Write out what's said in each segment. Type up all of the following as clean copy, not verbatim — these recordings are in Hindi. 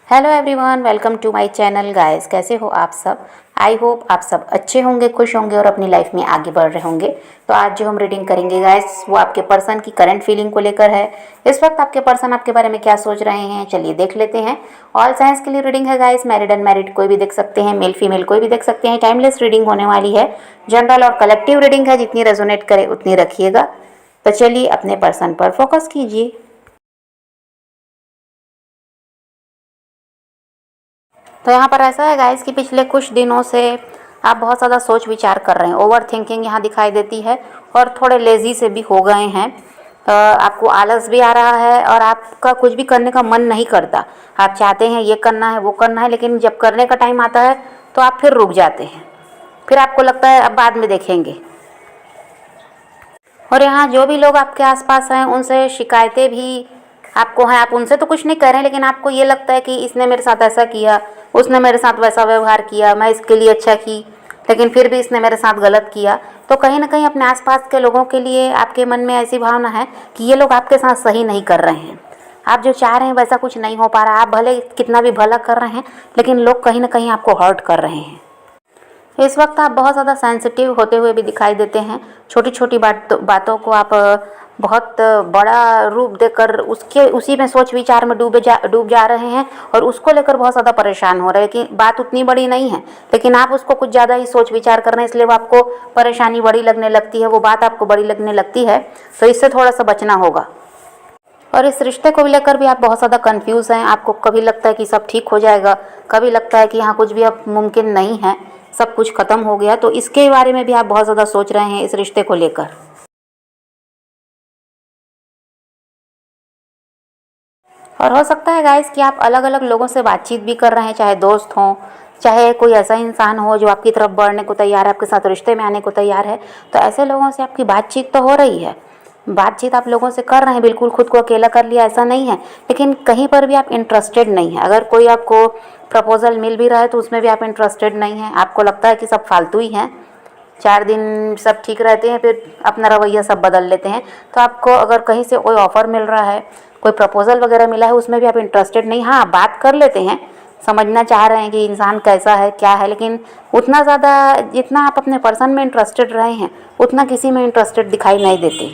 Hello everyone, welcome to my channel guys. कैसे हो आप सब? आई होप आप सब अच्छे होंगे, खुश होंगे और अपनी लाइफ में आगे बढ़ रहे होंगे। तो आज जो हम रीडिंग करेंगे गाइस, वो आपके पर्सन की करंट फीलिंग को लेकर है। इस वक्त आपके पर्सन आपके बारे में क्या सोच रहे हैं, चलिए देख लेते हैं। ऑल साइंस के लिए रीडिंग है गाइस, मैरिड अनमैरिड कोई भी देख सकते हैं, मेल फीमेल कोई भी देख सकते हैं। टाइमलेस रीडिंग होने वाली है, जनरल और कलेक्टिव रीडिंग है, जितनी रेजोनेट करे उतनी रखिएगा। तो चलिए अपने पर्सन पर फोकस कीजिए। तो यहाँ पर ऐसा है गाइस कि पिछले कुछ दिनों से आप बहुत ज़्यादा सोच विचार कर रहे हैं, ओवर थिंकिंग यहाँ दिखाई देती है और थोड़े लेज़ी से भी हो गए हैं। आपको आलस भी आ रहा है और आपका कुछ भी करने का मन नहीं करता। आप चाहते हैं ये करना है वो करना है, लेकिन जब करने का टाइम आता है तो आप फिर रुक जाते हैं। फिर आपको लगता है अब बाद में देखेंगे। और यहाँ जो भी लोग आपके आसपास हैं उनसे शिकायतें भी आपको हैं। आप उनसे तो कुछ नहीं कर रहे हैं, लेकिन आपको ये लगता है कि इसने मेरे साथ ऐसा किया, उसने मेरे साथ वैसा व्यवहार किया, मैं इसके लिए अच्छा की, लेकिन फिर भी इसने मेरे साथ गलत किया। तो कहीं ना कहीं अपने आसपास के लोगों के लिए आपके मन में ऐसी भावना है कि ये लोग आपके साथ सही नहीं कर रहे हैं। आप जो चाह रहे हैं वैसा कुछ नहीं हो पा रहा। आप भले कितना भी भला कर रहे हैं, लेकिन लोग कहीं ना कहीं आपको हर्ट कर रहे हैं। इस वक्त आप बहुत ज़्यादा सेंसिटिव होते हुए भी दिखाई देते हैं। छोटी छोटी बातों को आप बहुत बड़ा रूप देकर उसके उसी में सोच विचार में डूब जा रहे हैं और उसको लेकर बहुत ज़्यादा परेशान हो रहे हैं कि बात उतनी बड़ी नहीं है, लेकिन आप उसको कुछ ज़्यादा ही सोच विचार कर रहे हैं, इसलिए वो आपको परेशानी बड़ी लगने लगती है, वो बात आपको बड़ी लगने लगती है। तो इससे थोड़ा सा बचना होगा। और इस रिश्ते को लेकर भी आप बहुत ज़्यादा कंफ्यूज हैं। आपको कभी लगता है कि सब ठीक हो जाएगा, कभी लगता है कि यहाँ कुछ भी अब मुमकिन नहीं है, सब कुछ ख़त्म हो गया। तो इसके बारे में भी आप बहुत ज़्यादा सोच रहे हैं इस रिश्ते को लेकर। और हो सकता है गाइस कि आप अलग अलग लोगों से बातचीत भी कर रहे हैं, चाहे दोस्त हों, चाहे कोई ऐसा इंसान हो जो आपकी तरफ बढ़ने को तैयार है, आपके साथ रिश्ते में आने को तैयार है। तो ऐसे लोगों से आपकी बातचीत तो हो रही है, बातचीत आप लोगों से कर रहे हैं, बिल्कुल खुद को अकेला कर लिया ऐसा नहीं है, लेकिन कहीं पर भी आप इंटरेस्टेड नहीं है। अगर कोई आपको प्रपोजल मिल भी रहा है तो उसमें भी आप इंटरेस्टेड नहीं हैं। आपको लगता है कि सब फालतू ही हैं, 4 दिन सब ठीक रहते हैं, फिर अपना रवैया सब बदल लेते हैं। तो आपको अगर कहीं से कोई ऑफ़र मिल रहा है, कोई प्रपोजल वगैरह मिला है, उसमें भी आप इंटरेस्टेड नहीं। हाँ, बात कर लेते हैं, समझना चाह रहे हैं कि इंसान कैसा है क्या है, लेकिन उतना ज़्यादा जितना आप अपने पर्सन में इंटरेस्टेड रहे हैं उतना किसी में इंटरेस्टेड दिखाई नहीं देते।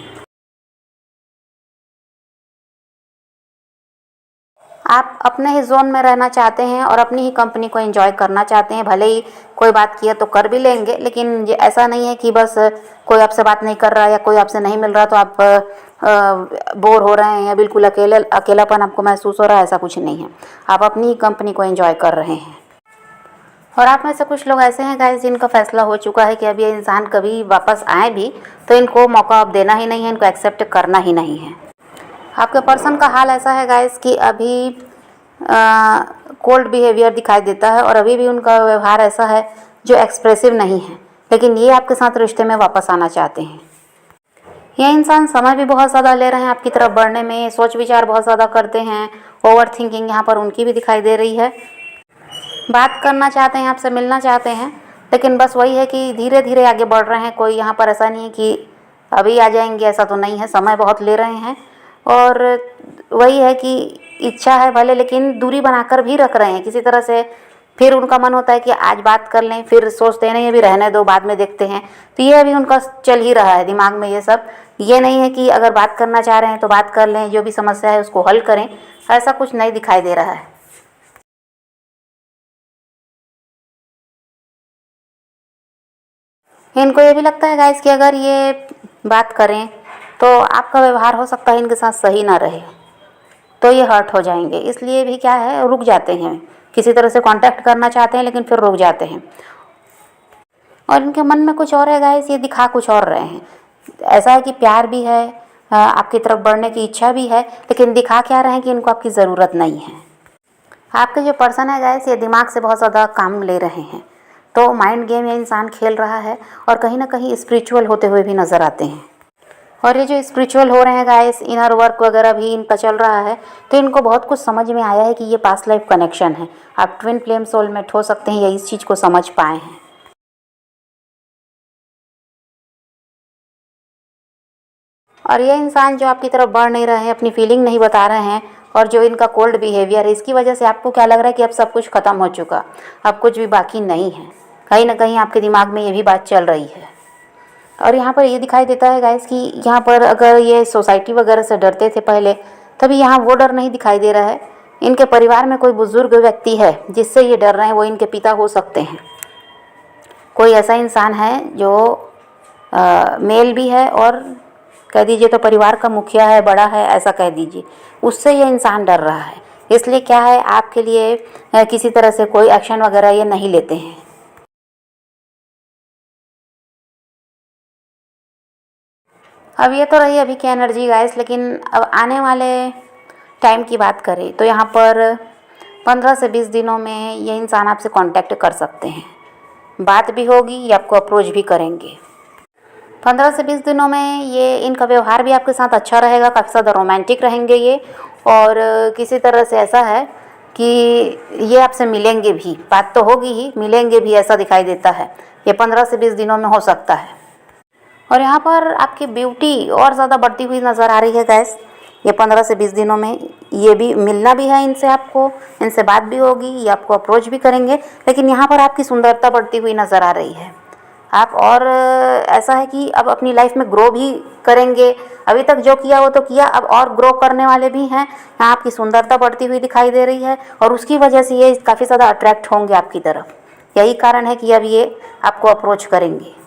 आप अपने ही जोन में रहना चाहते हैं और अपनी ही कंपनी को एंजॉय करना चाहते हैं। भले ही कोई बात किया तो कर भी लेंगे, लेकिन ये ऐसा नहीं है कि बस कोई आपसे बात नहीं कर रहा या कोई आपसे नहीं मिल रहा तो आप बोर हो रहे हैं या बिल्कुल अकेलापन आपको महसूस हो रहा है, ऐसा कुछ नहीं है। आप अपनी ही कंपनी को एंजॉय कर रहे हैं। और आप में से कुछ लोग ऐसे हैं गाइस जिनका फैसला हो चुका है कि अब ये इंसान कभी वापस आए भी तो इनको मौका अब देना ही नहीं है, इनको एक्सेप्ट करना ही नहीं है। आपके पर्सन का हाल ऐसा है गाइस कि अभी कोल्ड बिहेवियर दिखाई देता है और अभी भी उनका व्यवहार ऐसा है जो एक्सप्रेसिव नहीं है, लेकिन ये आपके साथ रिश्ते में वापस आना चाहते हैं। ये इंसान समय भी बहुत ज़्यादा ले रहे हैं आपकी तरफ बढ़ने में, सोच विचार बहुत ज़्यादा करते हैं, ओवर थिंकिंग यहाँ पर उनकी भी दिखाई दे रही है। बात करना चाहते हैं, आपसे मिलना चाहते हैं, लेकिन बस वही है कि धीरे धीरे आगे बढ़ रहे हैं। कोई यहाँ पर ऐसा नहीं है कि अभी आ जाएंगे, ऐसा तो नहीं है, समय बहुत ले रहे हैं। और वही है कि इच्छा है भले, लेकिन दूरी बनाकर भी रख रहे हैं किसी तरह से। फिर उनका मन होता है कि आज बात कर लें, फिर सोचते हैं नहीं अभी रहने दो, बाद में देखते हैं। तो ये अभी उनका चल ही रहा है दिमाग में ये सब। ये नहीं है कि अगर बात करना चाह रहे हैं तो बात कर लें, जो भी समस्या है उसको हल करें, ऐसा कुछ नहीं दिखाई दे रहा है। इनको ये भी लगता है गाइस कि अगर ये बात करें तो आपका व्यवहार हो सकता है इनके साथ सही ना रहे, तो ये हर्ट हो जाएंगे, इसलिए भी क्या है रुक जाते हैं। किसी तरह से कांटेक्ट करना चाहते हैं लेकिन फिर रुक जाते हैं। और इनके मन में कुछ और है गाइस, ये दिखा कुछ और रहे हैं। ऐसा है कि प्यार भी है, आपकी तरफ बढ़ने की इच्छा भी है, लेकिन दिखा क्या रहे हैं कि इनको आपकी ज़रूरत नहीं है। आपके जो पर्सन है गाइस, ये दिमाग से बहुत ज़्यादा काम ले रहे हैं। तो माइंड गेम ये इंसान खेल रहा है और कहीं ना कहीं स्पिरिचुअल होते हुए भी नज़र आते हैं। और ये जो स्पिरिचुअल हो रहे हैं गाइस, इनर वर्क वगैरह भी इनका चल रहा है, तो इनको बहुत कुछ समझ में आया है कि ये पास्ट लाइफ कनेक्शन है। आप ट्विन फ्लेम सोलमेट हो सकते हैं, ये इस चीज़ को समझ पाए हैं। और ये इंसान जो आपकी तरफ बढ़ नहीं रहे हैं, अपनी फीलिंग नहीं बता रहे हैं, और जो इनका कोल्ड बिहेवियर है, इसकी वजह से आपको क्या लग रहा है कि अब सब कुछ ख़त्म हो चुका, अब कुछ भी बाकी नहीं है। कहीं ना कहीं आपके दिमाग में ये भी बात चल रही है। और यहाँ पर ये दिखाई देता है गाइस कि यहाँ पर अगर ये सोसाइटी वगैरह से डरते थे पहले, तभी यहाँ वो डर नहीं दिखाई दे रहा है। इनके परिवार में कोई बुजुर्ग व्यक्ति है जिससे ये डर रहे हैं, वो इनके पिता हो सकते हैं। कोई ऐसा इंसान है जो मेल भी है और कह दीजिए तो परिवार का मुखिया है, बड़ा है, ऐसा कह दीजिए, उससे ये इंसान डर रहा है। इसलिए क्या है, आपके लिए किसी तरह से कोई एक्शन वगैरह ये नहीं लेते हैं। अब ये तो रही अभी की एनर्जी गाइस, लेकिन अब आने वाले टाइम की बात करें तो यहाँ पर 15 से 20 दिनों में ये इंसान आपसे कांटेक्ट कर सकते हैं, बात भी होगी, ये आपको अप्रोच भी करेंगे। 15 से 20 दिनों में ये इनका व्यवहार भी आपके साथ अच्छा रहेगा, काफ़ी ज़्यादा रोमांटिक रहेंगे ये, और किसी तरह से ऐसा है कि ये आपसे मिलेंगे भी, बात तो होगी ही, मिलेंगे भी, ऐसा दिखाई देता है। ये 15 से 20 दिनों में हो सकता है। और यहाँ पर आपकी ब्यूटी और ज़्यादा बढ़ती हुई नज़र आ रही है गैस, ये 15 से 20 दिनों में ये भी मिलना भी है इनसे, आपको इनसे बात भी होगी, ये आपको अप्रोच भी करेंगे, लेकिन यहाँ पर आपकी सुंदरता बढ़ती हुई नज़र आ रही है। आप और ऐसा है कि अब अपनी लाइफ में ग्रो भी करेंगे, अभी तक जो किया वो तो किया, अब और ग्रो करने वाले भी हैं। यहाँ आपकी सुंदरता बढ़ती हुई दिखाई दे रही है और उसकी वजह से ये काफ़ी ज़्यादा अट्रैक्ट होंगे आपकी तरफ। यही कारण है कि अब ये आपको अप्रोच करेंगे।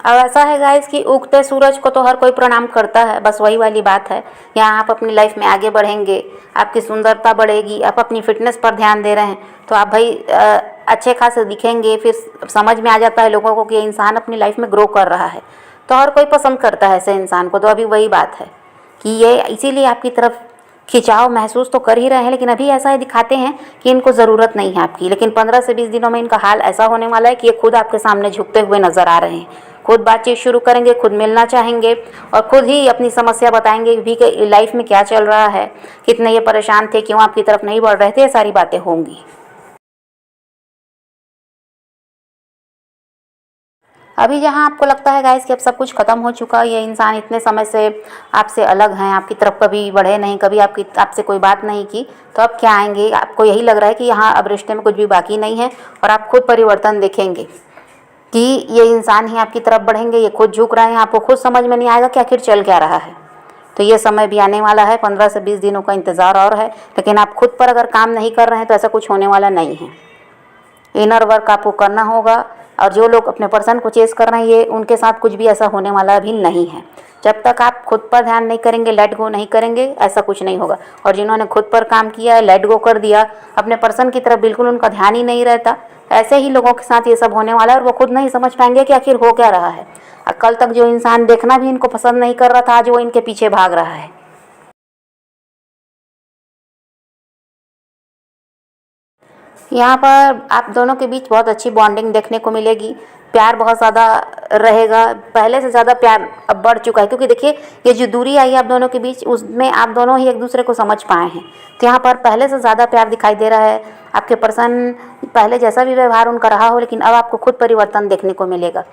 अब ऐसा है गाइस कि उगते सूरज को तो हर कोई प्रणाम करता है, बस वही वाली बात है। यहाँ आप अपनी लाइफ में आगे बढ़ेंगे, आपकी सुंदरता बढ़ेगी, आप अपनी फिटनेस पर ध्यान दे रहे हैं तो आप भाई अच्छे खासे दिखेंगे। फिर समझ में आ जाता है लोगों को कि ये इंसान अपनी लाइफ में ग्रो कर रहा है, तो हर कोई पसंद करता है ऐसे इंसान को। तो अभी वही बात है कि ये इसीलिए आपकी तरफ खिंचाव महसूस तो कर ही रहे हैं, लेकिन अभी ऐसा ही दिखाते हैं कि इनको ज़रूरत नहीं है आपकी। लेकिन 15 से 20 दिनों में इनका हाल ऐसा होने वाला है कि ये खुद आपके सामने झुकते हुए नज़र आ रहे हैं, खुद बातचीत शुरू करेंगे, खुद मिलना चाहेंगे और खुद ही अपनी समस्या बताएंगे भी कि लाइफ में क्या चल रहा है, कितने ये परेशान थे, क्यों आपकी तरफ नहीं बढ़ रहे थे, ये सारी बातें होंगी। अभी जहाँ आपको लगता है गाइस कि अब सब कुछ ख़त्म हो चुका, ये इंसान इतने समय से आपसे अलग हैं, आपकी तरफ कभी बढ़े नहीं, कभी आपसे कोई बात नहीं की, तो अब क्या आएंगे, आपको यही लग रहा है कि यहाँ अब रिश्ते में कुछ भी बाकी नहीं है और आप खुद परिवर्तन देखेंगे कि ये इंसान ही आपकी तरफ बढ़ेंगे, ये खुद झुक रहे हैं। आपको खुद समझ में नहीं आएगा कि आखिर चल क्या रहा है। तो ये समय भी आने वाला है, 15 से 20 दिनों का इंतज़ार और है। लेकिन आप खुद पर अगर काम नहीं कर रहे हैं तो ऐसा कुछ होने वाला नहीं है। इनर वर्क आपको करना होगा, और जो लोग अपने पर्सन को चेस कर रहे हैं ये उनके साथ कुछ भी ऐसा होने वाला भी नहीं है। जब तक आप खुद पर ध्यान नहीं करेंगे, लेट गो नहीं करेंगे, ऐसा कुछ नहीं होगा। और जिन्होंने खुद पर काम किया है, लेट गो कर दिया, अपने पर्सन की तरफ बिल्कुल उनका ध्यान ही नहीं रहता, ऐसे ही लोगों के साथ ये सब होने वाला है और वो खुद नहीं समझ पाएंगे कि आखिर हो क्या रहा है। कल तक जो इंसान देखना भी इनको पसंद नहीं कर रहा था, आज वो इनके पीछे भाग रहा है। यहाँ पर आप दोनों के बीच बहुत अच्छी बॉन्डिंग देखने को मिलेगी, प्यार बहुत ज़्यादा रहेगा, पहले से ज़्यादा प्यार अब बढ़ चुका है। क्योंकि देखिए ये जो दूरी आई है आप दोनों के बीच, उसमें आप दोनों ही एक दूसरे को समझ पाए हैं। तो यहाँ पर पहले से ज़्यादा प्यार दिखाई दे रहा है। आपके पर्सन पहले जैसा भी व्यवहार उनका रहा हो, लेकिन अब आपको खुद परिवर्तन देखने को मिलेगा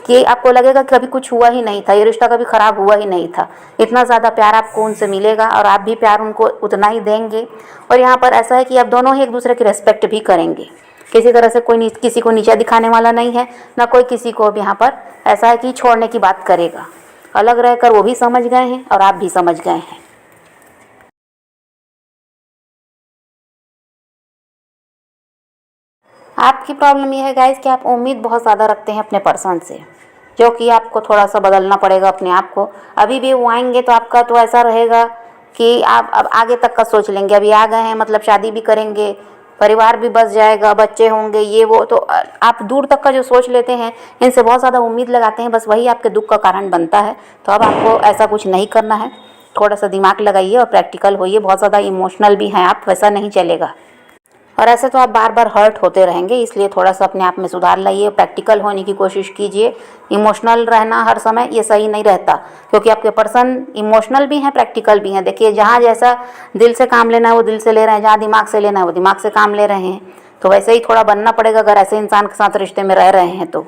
कि आपको लगेगा कि कभी कुछ हुआ ही नहीं था, ये रिश्ता कभी ख़राब हुआ ही नहीं था। इतना ज़्यादा प्यार आपको उनसे मिलेगा और आप भी प्यार उनको उतना ही देंगे। और यहाँ पर ऐसा है कि आप दोनों ही एक दूसरे की रिस्पेक्ट भी करेंगे। किसी तरह से कोई किसी को नीचा दिखाने वाला नहीं है, ना कोई किसी को अब यहाँ पर ऐसा है कि छोड़ने की बात करेगा। अलग रहकर वो भी समझ गए हैं और आप भी समझ गए हैं। आपकी प्रॉब्लम ये है गाइस कि आप उम्मीद बहुत ज़्यादा रखते हैं अपने पर्सन से, जो कि आपको थोड़ा सा बदलना पड़ेगा अपने आप को। अभी भी वो आएंगे तो आपका तो ऐसा रहेगा कि आप अब आगे तक का सोच लेंगे। अभी आ गए हैं मतलब शादी भी करेंगे, परिवार भी बस जाएगा, बच्चे होंगे, ये वो, तो आप दूर तक का जो सोच लेते हैं, इनसे बहुत ज़्यादा उम्मीद लगाते हैं, बस वही आपके दुख का कारण बनता है। तो अब आपको ऐसा कुछ नहीं करना है, थोड़ा सा दिमाग लगाइए और प्रैक्टिकल होइए। बहुत ज़्यादा इमोशनल भी हैं आप, वैसा नहीं चलेगा। और ऐसे तो आप बार बार हर्ट होते रहेंगे, इसलिए थोड़ा सा अपने आप में सुधार लाइए, प्रैक्टिकल होने की कोशिश कीजिए। इमोशनल रहना हर समय ये सही नहीं रहता, क्योंकि आपके पर्सन इमोशनल भी हैं, प्रैक्टिकल भी हैं। देखिए जहाँ जैसा दिल से काम लेना है वो दिल से ले रहे हैं, जहाँ दिमाग से लेना है वो दिमाग से काम ले रहे हैं। तो वैसे ही थोड़ा बनना पड़ेगा अगर ऐसे इंसान के साथ रिश्ते में रह रहे हैं तो।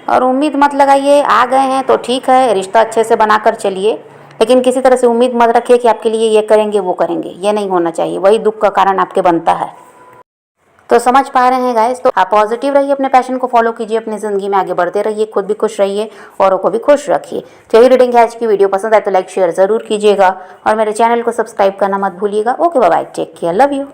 और उम्मीद मत लगाइए, आ गए हैं तो ठीक है, रिश्ता अच्छे से बनाकर चलिए, लेकिन किसी तरह से उम्मीद मत रखिए कि आपके लिए ये करेंगे वो करेंगे, ये नहीं होना चाहिए, वही दुख का कारण आपके बनता है। तो समझ पा रहे हैं गाइस, तो आप पॉजिटिव रहिए, अपने पैशन को फॉलो कीजिए, अपनी ज़िंदगी में आगे बढ़ते रहिए, खुद भी खुश रहिए, औरों को भी खुश रखिए। तो यही रीडिंग है आज की वीडियो, पसंद आए तो लाइक शेयर ज़रूर कीजिएगा और मेरे चैनल को सब्सक्राइब करना मत भूलिएगा। Okay bye, take care, love you.